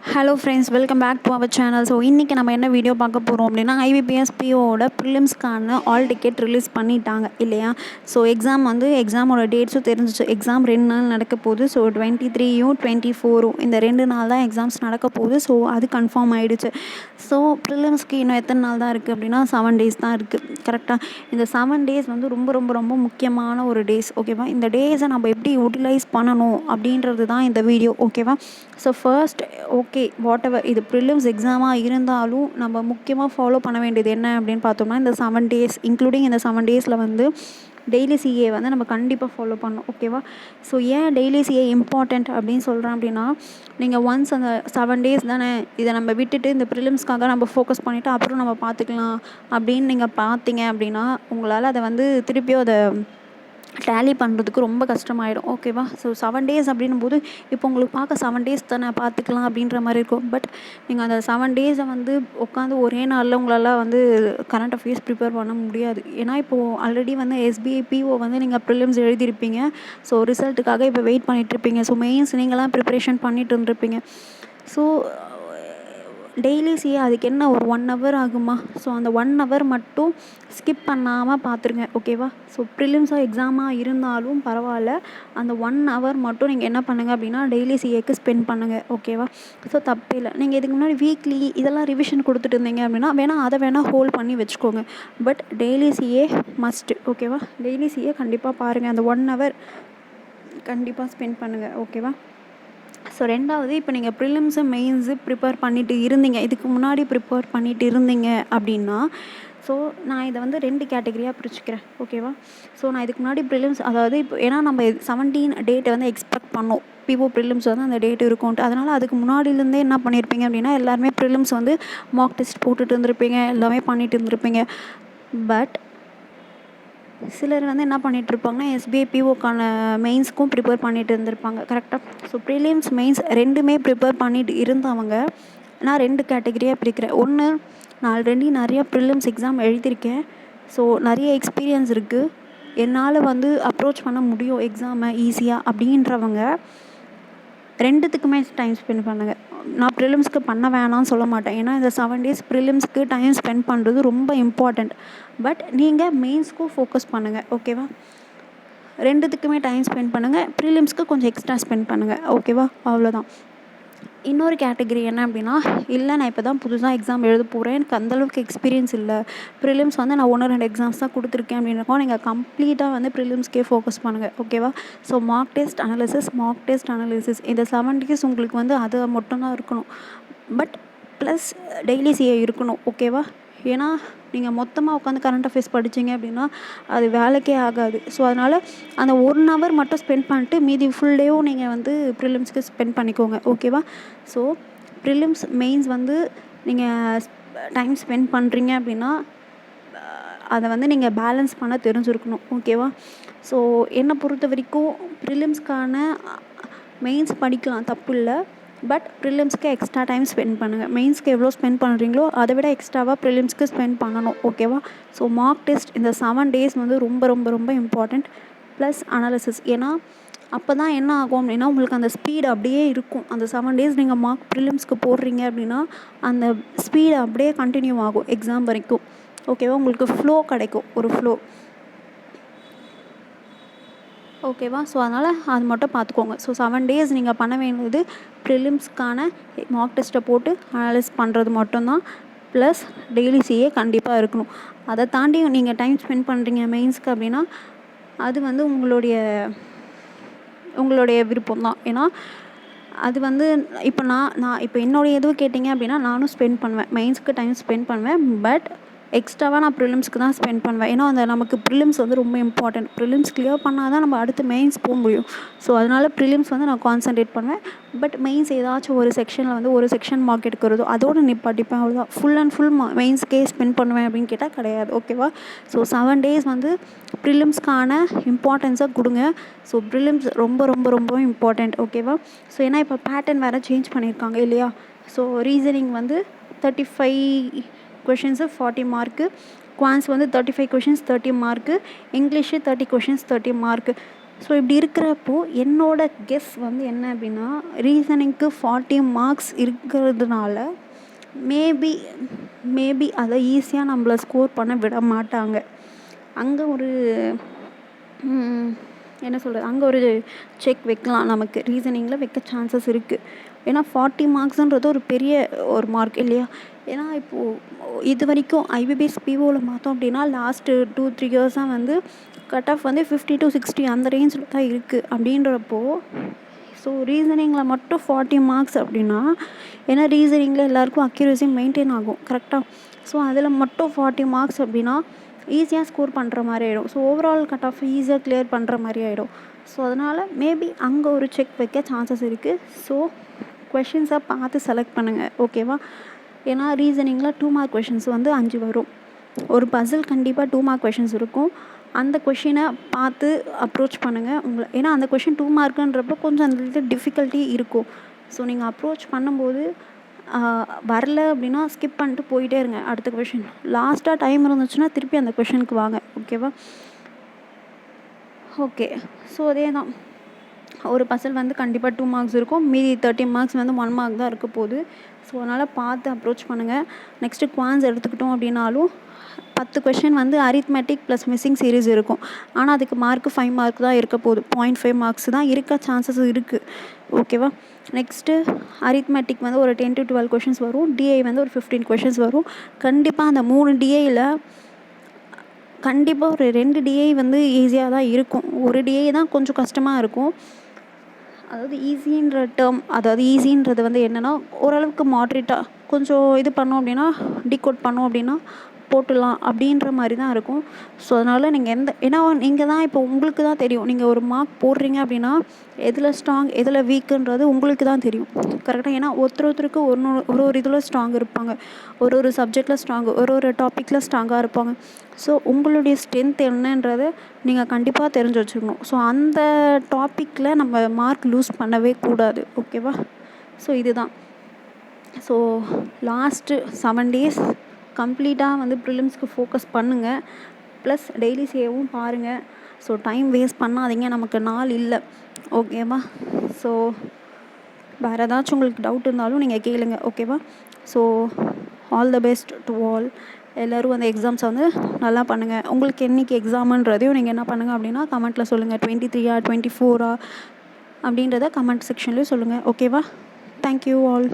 Hello friends, welcome back to our channel. So இன்றைக்கி நம்ம என்ன வீடியோ பார்க்க போகிறோம் அப்படின்னா, ஐபிபிஎஸ் பிஓட ப்ரிலிம்ஸ்க்கான ஆல் டிக்கெட் ரிலீஸ் பண்ணிட்டாங்க இல்லையா? ஸோ எக்ஸாமோட டேட்ஸும் தெரிஞ்சிச்சு. எக்ஸாம் 2 நாள் நடக்க போகுது. ஸோ 23யும் 24ம் இந்த 2 நாள் தான் எக்ஸாம்ஸ் நடக்க போகுது. ஸோ அது கன்ஃபார்ம் ஆகிடுச்சு. ஸோ ப்ரிலிம்ஸ்க்கு இன்னும் எத்தனை நாள் தான் இருக்குது அப்படின்னா 7 டேஸ் தான் இருக்குது. கரெக்டாக இந்த 7 டேஸ் ரொம்ப ரொம்ப ரொம்ப முக்கியமான ஒரு டேஸ். ஓகேவா? இந்த டேஸை நம்ம எப்படி யூட்டிலைஸ் பண்ணணும் அப்படின்றது தான் இந்த வீடியோ. ஓகேவா? ஸோ ஃபர்ஸ்ட் வாட் எவர் இது ப்ரிலிம்ஸ் எக்ஸாமாக இருந்தாலும் நம்ம முக்கியமாக ஃபாலோ பண்ண வேண்டியது என்ன அப்படின்னு பார்த்தோம்னா, இந்த 7 டேஸ் இன்க்ளூடிங் இந்த 7 டேஸில் டெய்லி சிஏ நம்ம கண்டிப்பாக ஃபாலோ பண்ணணும். ஓகேவா? ஸோ ஏன் டெய்லி சிஏ இம்பார்ட்டண்ட் அப்படின்னு சொல்கிறேன் அப்படின்னா, நீங்கள் ஒன்ஸ் அந்த 7 டேஸ் தானே, இதை நம்ம விட்டுட்டு இந்த ப்ரிலிம்ஸ்க்காக நம்ம ஃபோக்கஸ் பண்ணிவிட்டு அப்புறம் நம்ம பார்த்துக்கலாம் அப்படின்னு நீங்கள் பார்த்தீங்க அப்படின்னா, உங்களால் அதை திருப்பியும் அதை டேலி பண்ணுறதுக்கு ரொம்ப கஷ்டமாயிடும். ஓகேவா? ஸோ 7 டேஸ் அப்படின்னும்போது இப்போ உங்களுக்கு பார்க்க 7 டேஸ் தானே பார்த்துக்கலாம் அப்படின்ற மாதிரி இருக்கும். பட் நீங்கள் அந்த 7 டேஸை உட்காந்து ஒரே நாளில் உங்களால் கரண்ட் அஃபேர்ஸ் ப்ரிப்பேர் பண்ண முடியாது. ஏன்னா இப்போது ஆல்ரெடி எஸ்பிஐ பிஓ நீங்கள் ப்ரிலிம்ஸ் எழுதியிருப்பீங்க. ஸோ ரிசல்ட்டுக்காக இப்போ வெயிட் பண்ணிகிட்ருப்பீங்க. ஸோ மெயின்ஸ் நீங்களாம் ப்ரிப்ரேஷன் பண்ணிட்டு இருந்திருப்பீங்க. ஸோ டெய்லி சிஏ அதுக்கு என்ன ஒரு 1 ஹவர் ஆகுமா? ஸோ அந்த 1 ஹவர் மட்டும் ஸ்கிப் பண்ணாமல் பார்த்துருங்க. ஓகேவா? ஸோ ப்ரிலிம்ஸாக எக்ஸாமாக இருந்தாலும் பரவாயில்ல, அந்த 1 ஹவர் மட்டும் நீங்கள் என்ன பண்ணுங்கள் அப்படின்னா டெய்லி சிஏக்கு ஸ்பெண்ட் பண்ணுங்கள். ஓகேவா? ஸோ தப்பே இல்லை. நீங்கள் இதுக்கு முன்னாடி வீக்லி இதெல்லாம் ரிவிஷன் கொடுத்துட்டு இருந்தீங்க அப்படின்னா அதை ஹோல்ட் பண்ணி வச்சுக்கோங்க. But daily CA must. ஓகேவா? டெய்லி சிஏ கண்டிப்பாக பாருங்கள். அந்த 1 ஹவர் கண்டிப்பாக ஸ்பெண்ட் பண்ணுங்கள். ஓகேவா? ஸோ 2வது, இப்போ நீங்கள் ப்ரிலிம்ஸு மெயின்ஸு ப்ரிப்பேர் பண்ணிவிட்டு இருந்தீங்க, இதுக்கு முன்னாடி ப்ரிப்பேர் பண்ணிவிட்டு இருந்தீங்க அப்படின்னா, ஸோ நான் இதை 2 கேட்டகரியாக பிரிச்சுக்கிறேன். ஓகேவா? ஸோ நான் இதுக்கு முன்னாடி ப்ரிலிம்ஸ் இப்போ ஏன்னா நம்ம 17 டேட்டை எக்ஸ்பெக்ட் பண்ணோம். பிஓ ப்ரிலிம்ஸ் அந்த டேட் இருக்கும்ட்டு. அதனால் அதுக்கு முன்னாடிலேருந்தே என்ன பண்ணியிருப்பீங்க அப்படின்னா, எல்லாருமே ப்ரிலிம்ஸ் மார்க் டெஸ்ட் போட்டுட்டு இருந்திருப்பீங்க, எல்லாமே பண்ணிட்டு இருந்திருப்பீங்க. பட் சிலர் என்ன பண்ணிகிட்ருப்பாங்கன்னா, எஸ்பிஐ பிஓக்கான மெயின்ஸ்க்கும் ப்ரிப்பேர் பண்ணிட்டு இருந்திருப்பாங்க. கரெக்டாக? ஸோ ப்ரிலிம்ஸ் மெயின்ஸ் 2மே ப்ரிப்பேர் பண்ணிட்டு இருந்தவங்க நான் 2 கேட்டகரியாக பிரிக்கிறேன். ஒன்று, நான் ஆல்ரெடி நிறையா ப்ரிலிம்ஸ் எக்ஸாம் எழுதியிருக்கேன். ஸோ நிறைய எக்ஸ்பீரியன்ஸ் இருக்குது, என்னால் அப்ரோச் பண்ண முடியும் எக்ஸாமை ஈஸியாக அப்படின்றவங்க 2த்துக்குமே டைம் ஸ்பெண்ட் பண்ணுங்கள். நான் ப்ரிலிம்ஸ்க்கு பண்ண வேணாம்னு சொல்ல மாட்டேன். ஏன்னா இந்த 7 டேஸ் ப்ரிலிம்ஸ்க்கு டைம் ஸ்பெண்ட் பண்ணுறது ரொம்ப இம்பார்ட்டண்ட். பட் நீங்கள் மெயின்ஸ்க்கும் ஃபோக்கஸ் பண்ணுங்கள். ஓகேவா? 2த்துக்குமே டைம் ஸ்பெண்ட் பண்ணுங்கள். ப்ரிலிம்ஸ்க்கு கொஞ்சம் எக்ஸ்ட்ரா ஸ்பெண்ட் பண்ணுங்கள். ஓகேவா? அவ்வளோதான். இன்னொரு கேட்டகரி என்ன அப்படின்னா, இல்லை நான் இப்போ தான் புதுசாக எக்ஸாம் எழுத போகிறேன், எனக்கு அந்தளவுக்கு எக்ஸ்பீரியன்ஸ் இல்லை, ப்ரிலிம்ஸ் நான் 1 2 எக்ஸாம்ஸ் தான் கொடுத்துருக்கேன் அப்படின்றப்போ நீங்கள் கம்ப்ளீட்டாக ப்ரிலிம்ஸ்க்கே ஃபோக்கஸ் பண்ணுங்கள். ஓகேவா? ஸோ மார்க் டெஸ்ட் அனாலிசிஸ் இந்த 7 டேஸ் உங்களுக்கு அது மட்டும்தான் இருக்கணும். பட் ப்ளஸ் டெய்லி சிஏ இருக்கணும். ஓகேவா? ஏன்னா நீங்கள் மொத்தமாக உட்காந்து கரண்ட் அஃபேர்ஸ் படித்தீங்க அப்படின்னா அது வேலைக்கே ஆகாது. ஸோ அதனால் அந்த 1 ஹவர் மட்டும் ஸ்பெண்ட் பண்ணிட்டு மீதி ஃபுல் டேவும் நீங்கள் ப்ரிலிம்ஸ்க்கு ஸ்பெண்ட் பண்ணிக்கோங்க. ஓகேவா? ஸோ ப்ரிலிம்ஸ் மெயின்ஸ் நீங்கள் டைம் ஸ்பெண்ட் பண்ணுறீங்க அப்படின்னா அதை நீங்கள் பேலன்ஸ் பண்ண தெரிஞ்சிருக்கணும். ஓகேவா? ஸோ என்னை பொறுத்த வரைக்கும் ப்ரிலிம்ஸ்க்கான மெயின்ஸ் படிக்கலாம், தப்பு இல்லை. பட் ப்ரிலிம்ஸ்க்கு எக்ஸ்ட்ரா டைம் ஸ்பெண்ட் பண்ணுங்கள். மெயின்ஸ்க்கு எவ்வளோ ஸ்பெண்ட் பண்ணுறீங்களோ அதை விட எக்ஸ்ட்ராவாக ப்ரிலிம்ஸ்க்கு ஸ்பெண்ட் பண்ணணும். ஓகேவா? ஸோ மார்க் டெஸ்ட் இந்த 7 டேஸ் ரொம்ப ரொம்ப ரொம்ப இம்பார்ட்டண்ட். Plus analysis. ஏன்னா அப்போ தான் என்ன ஆகும் அப்படின்னா, உங்களுக்கு அந்த ஸ்பீடு அப்படியே இருக்கும். அந்த 7 டேஸ் நீங்கள் மார்க் ப்ரிலிம்ஸ்க்கு போடுறீங்க அப்படின்னா அந்த ஸ்பீடு அப்படியே கண்டினியூ ஆகும் எக்ஸாம் வரைக்கும். ஓகேவா? உங்களுக்கு ஃப்ளோ கிடைக்கும், ஒரு ஃப்ளோ. ஓகேவா? ஸோ அதனால் அது மட்டும் பார்த்துக்கோங்க. ஸோ 7 டேஸ் நீங்கள் பண்ண வேண்டியது ப்ரிலிம்ஸ்க்கான மார்க் டெஸ்ட்டை போட்டு அனலைஸ் பண்ணுறது மட்டும்தான். ப்ளஸ் டெய்லி சிஏ கண்டிப்பாக இருக்கணும். அதை தாண்டி நீங்கள் டைம் ஸ்பெண்ட் பண்ணுறீங்க மெயின்ஸ்க்கு அப்படின்னா அது உங்களுடைய விருப்பம் தான். ஏன்னா அது இப்போ நான் இப்போ என்னுடைய எதுவும் கேட்டிங்க அப்படின்னா நானும் ஸ்பெண்ட் பண்ணுவேன், மெயின்ஸ்க்கு டைம் ஸ்பெண்ட் பண்ணுவேன். பட் எக்ஸ்ட்ராவாக நான் ப்ரிலிம்ஸ்க்கு தான் ஸ்பெண்ட் பண்ணுவேன். ஏன்னா நமக்கு ப்ரிலிம்ஸ் ரொம்ப இம்பார்ட்டண்ட். ப்ரிலிம்ஸ் கிளியர் பண்ணால் தான் நம்ம அடுத்து மெயின்ஸ் போக முடியும். ஸோ அதனால் ப்ரிலிம்ஸ் நான் கான்சன்ட்ரேட் பண்ணுவேன். பட் மெயின்ஸ் ஏதாச்சும் ஒரு செக்ஷனில் ஒரு செக்ஷன் மார்க் எடுக்கிறதோ அதோடு நிப்பாட்டிப்பேன். அவ்வளோதான். ஃபுல் அண்ட் ஃபுல் மெயின்ஸ்க்கே ஸ்பெண்ட் பண்ணுவேன் அப்படின்னு கேட்டால் கிடையாது. ஓகேவா? ஸோ 7 டேஸ் ப்ரிலிம்ஸ்க்கான இம்பார்ட்டன்ஸை கொடுங்க. ஸோ ப்ரிலிம்ஸ் ரொம்ப ரொம்ப ரொம்ப இம்பார்ட்டண்ட். ஓகேவா? ஸோ ஏன்னா இப்போ பேட்டர்ன் வேறு சேஞ்ச் பண்ணியிருக்காங்க இல்லையா? So reasoning 35 questions 40 mark, quants 35 questions 30 mark, English 30 questions 30 mark. So இப்படி இருக்கிறப்போ என்னோட கெஸ் வந்து என்ன அப்படின்னா, ரீசனிங்க்கு 40 மார்க்ஸ் இருக்கிறதுனால மேபி மேபி அதை ஈஸியாக நம்மள ஸ்கோர் பண்ண விட மாட்டாங்க. அங்கே ஒரு என்ன சொல்கிறது, அங்கே ஒரு செக் வைக்கலாம், நமக்கு ரீசனிங்கில் வைக்க சான்சஸ் இருக்குது. ஏன்னா 40 மார்க்ஸுன்றது ஒரு பெரிய ஒரு மார்க் இல்லையா? ஏன்னா இப்போது இது வரைக்கும் ஐபிபிஎஸ் பிஓவில் பார்த்தோம் அப்படின்னா லாஸ்ட்டு 2-3 இயர்ஸாக வந்து கட் ஆஃப் வந்து 50 to 60 அந்த ரேஞ்சில் தான் இருக்குது. அப்படின்றப்போ ஸோ ரீசனிங்கில் மட்டும் 40 மார்க்ஸ் அப்படின்னா, ஏன்னா ரீசனிங்கில் எல்லாருக்கும் அக்யூரசி மெயின்டைன் ஆகும் கரெக்டாக. ஸோ அதில் மட்டும் 40 மார்க்ஸ் அப்படின்னா ஈஸியாக ஸ்கோர் பண்ணுற மாதிரி ஆகிடும். ஸோ ஓவரால் கட் ஆஃப் ஈஸியாக கிளியர் பண்ணுற மாதிரி ஆகிடும். ஸோ அதனால் மேபி அங்கே ஒரு செக் வைக்க சான்சஸ் இருக்குது. ஸோ கொஷின்ஸை பார்த்து செலக்ட் பண்ணுங்கள், ஓகேவா? ஏன்னா ரீசனிங்கில் 2 மார்க் கொஷின்ஸ் வந்து 5 வரும். ஒரு பசில் கண்டிப்பாக 2 மார்க் கொஷின்ஸ் இருக்கும். அந்த கொஷினை பார்த்து அப்ரோச் பண்ணுங்கள் உங்களை. ஏன்னா அந்த கொஷின் 2 மார்க்குன்றப்போ கொஞ்சம் அந்த இது டிஃபிகல்ட்டி இருக்கும். ஸோ நீங்கள் அப்ரோச் பண்ணும்போது வரல அப்படின்னா ஸ்கிப் பண்ணிட்டு போயிட்டே இருங்க அடுத்த கொஷின். லாஸ்ட்டாக டைம் இருந்துச்சுன்னா திருப்பி அந்த கொஷனுக்கு வாங்க, ஓகேவா? ஓகே. ஸோ அதே தான், ஒரு பசில் வந்து கண்டிப்பாக 2 மார்க்ஸ் இருக்கும். மீதி 30 மார்க்ஸ் வந்து 1 மார்க் தான் இருக்க போகுது. ஸோ அதனால் பார்த்து அப்ரோச் பண்ணுங்கள். நெக்ஸ்ட்டு குவான்ஸ் எடுத்துக்கிட்டோம் அப்படின்னாலும் 10 கொஷின் வந்து அரித்மெட்டிக் ப்ளஸ் மிஸ்ஸிங் சீரீஸ் இருக்கும். ஆனால் அதுக்கு மார்க்கு 5 மார்க் தான் இருக்க போகுது. 0.5 மார்க்ஸ் தான் இருக்க சான்சஸ் இருக்குது, ஓகேவா? நெக்ஸ்ட்டு அரித்மெட்டிக் வந்து ஒரு 10 to 12 கொஷின்ஸ் வரும். டிஐ வந்து ஒரு 15 கொஷின்ஸ் வரும். கண்டிப்பாக அந்த 3 டிஐயில் கண்டிப்பாக ஒரு 2 டிஐ வந்து ஈஸியாக தான் இருக்கும். ஒரு டிஐ தான் கொஞ்சம் கஷ்டமாக இருக்கும். அதாவது ஈஸின்ற டேர்ம், அதாவது ஈஸின்றது வந்து என்னென்னா ஓரளவுக்கு மாட்ரேட்டாக கொஞ்சம் இது பண்ணோம் அப்படின்னா டீகோட் பண்ணோம் அப்படின்னா போட்டுடலாம் அப்படின்ற மாதிரி தான் இருக்கும். ஸோ அதனால் நீங்கள் ஏன்னா நீங்கள் தான் இப்போ உங்களுக்கு தான் தெரியும். நீங்கள் ஒரு மார்க் போடுறீங்க அப்படின்னா எதில் ஸ்ட்ராங் எதில் வீக்குன்றது உங்களுக்கு தான் தெரியும் கரெக்டாக. ஏன்னா ஒருத்தருக்கு ஒரு இதில் ஸ்ட்ராங் இருப்பாங்க, ஒரு சப்ஜெக்டில் ஸ்ட்ராங்கு, ஒரு டாப்பிக்கில் ஸ்ட்ராங்காக இருப்பாங்க. ஸோ உங்களுடைய ஸ்ட்ரென்த் என்னன்றதை நீங்கள் கண்டிப்பாக தெரிஞ்சு வச்சுக்கணும். ஸோ அந்த டாப்பிக்கில் நம்ம மார்க் லூஸ் பண்ணவே கூடாது, ஓகேவா? ஸோ இதுதான். ஸோ லாஸ்ட்டு 7 days கம்ப்ளீட்டாக வந்து ப்ரிலிம்ஸ்க்கு ஃபோக்கஸ் பண்ணுங்கள். ப்ளஸ் டெய்லி சேவும் பாருங்கள். ஸோ டைம் வேஸ்ட் பண்ணாதீங்க, நமக்கு நாள் இல்லை, ஓகேவா? ஸோ வேறு ஏதாச்சும் உங்களுக்கு டவுட் இருந்தாலும் நீங்கள் கேளுங்க, ஓகேவா? So all the best to all. எல்லோரும் அந்த எக்ஸாம்ஸை வந்து நல்லா பண்ணுங்கள். உங்களுக்கு என்றைக்கு எக்ஸாமுன்றதையும் நீங்கள் என்ன பண்ணுங்கள் அப்படின்னா கமெண்ட்டில் சொல்லுங்கள். 23 24 அப்படின்றத கமெண்ட் செக்ஷன்லேயும் சொல்லுங்கள், ஓகேவா? Thank you all.